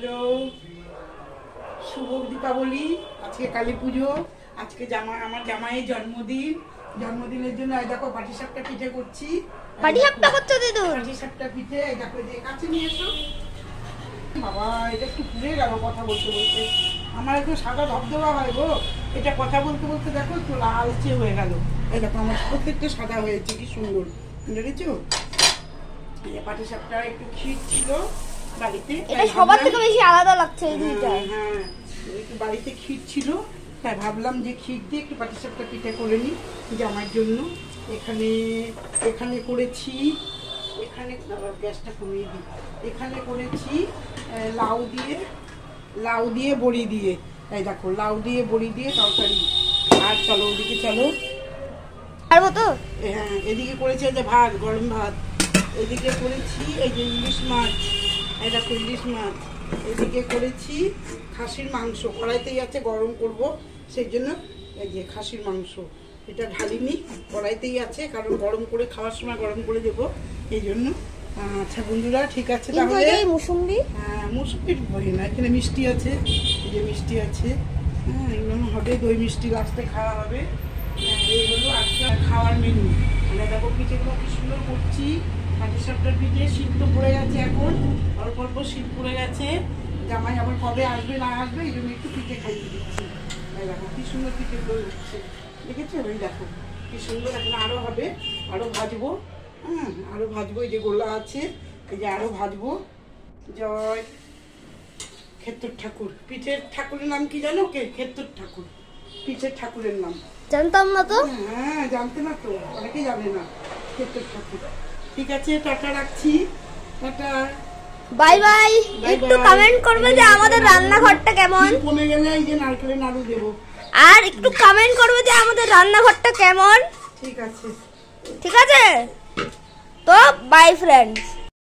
Hello, শুভ দীপাবলি। আজকে কালী পুজো, আজকে আমার জামাইয়ের জন্মদিনের জন্য এই দেখো পাটিসাপটা পিঠে করছি। পাটিসাপটা করছো দিদু? পাটিসাপটা পিঠে এই দেখো, যে কাছে নিয়ে এসো। বাবা, এটা একটু পুড়ে গেল কথা বলতে বলতে। আমার একটু সাদা ধবধবা হয় গো, এটা কথা বলতে বলতে দেখো একটু লালচে হয়ে গেল। এই দেখো আমার প্রত্যেকটা সাদা হয়েছে, কি সুন্দর দেখেছো। পাটিসাপটা একটু ক্ষীর ছিল বাড়িতে, এটা সবার থেকে বেশি আলাদা লাগছে এই দুইটা। হ্যাঁ, একটু বাড়িতে ক্ষীর ছিল, তাই ভাবলাম যে ক্ষীর দিয়ে একটু পাটিসাপটা পিঠে করে নিই জামার জন্য। এখানে করেছি, এখানে গ্যাসটা কমিয়ে দিই। এখানে করেছি লাউ দিয়ে বড়ি দিয়ে। এই দেখো, লাউ দিয়ে বড়ি দিয়ে তরকারি। আর চলো ওদিকে চলো, পারবো তো? হ্যাঁ, এদিকে করেছি এই যে ভাত, গরম ভাত। এদিকে করেছি এই যে ইলিশ মাছ, এই দেখো ইলিশ মাছ। এদিকে করেছি খাসির মাংস, কড়াইতেই আছে, গরম করব সেই জন্য। এই যে খাসির মাংস, এটা ঢালিনি, কড়াইতেই আছে, কারণ গরম করে খাওয়ার সময় গরম করে দেবো এই জন্য। আচ্ছা বন্ধুরা, ঠিক আছে তাহলে। মুসুম্বি, হ্যাঁ, মুসুম্বির ভয় না, এখানে মিষ্টি আছে, এই যে মিষ্টি আছে। হ্যাঁ, এগুলো হবে, দই মিষ্টি লাস্টে খাওয়া হবে। এই হলো আজকে খাওয়ার মেনু। আমরা দেখো পিঠেগুলো কি সুন্দর করছি। পাটিসাপটার পিঠে শীত তো পড়ে গেছে, এখন অল্প অল্প শীত পড়ে গেছে। জামাই আবার কবে আসবে না আসবে এই জন্য একটু পিঠে খাইয়ে দিচ্ছি। এই দেখো কি সুন্দর পিঠেগুলো হচ্ছে, দেখেছো? এই দেখো কি সুন্দর। এখন আরো হবে, আরো ভাজবো। হ্যাঁ, আরো ভাজবো, এই যে গোলা আছে, এই যে আরো ভাজবো। জয় ক্ষেত্র ঠাকুর। পিঠের ঠাকুরের নাম কি জানো? ক্ষেত্র ঠাকুর, পিঠের ঠাকুরের নাম। জানতাম না তো। হ্যাঁ, জানতে না তো, অনেকেই জানে না ক্ষেত্র ঠাকুর। ঠিক আছে, টাটা, রাখছি, টাটা, বাই বাই। একটু কমেন্ট করবে যে আমাদের রান্নাঘরটা কেমন। কমে গেলে এই যে নারকেলের নাড়ু দেবো। আর একটু কমেন্ট করবে যে আমাদের রান্নাঘরটা কেমন। ঠিক আছে, ঠিক আছে তো, বাই ফ্রেন্ডস।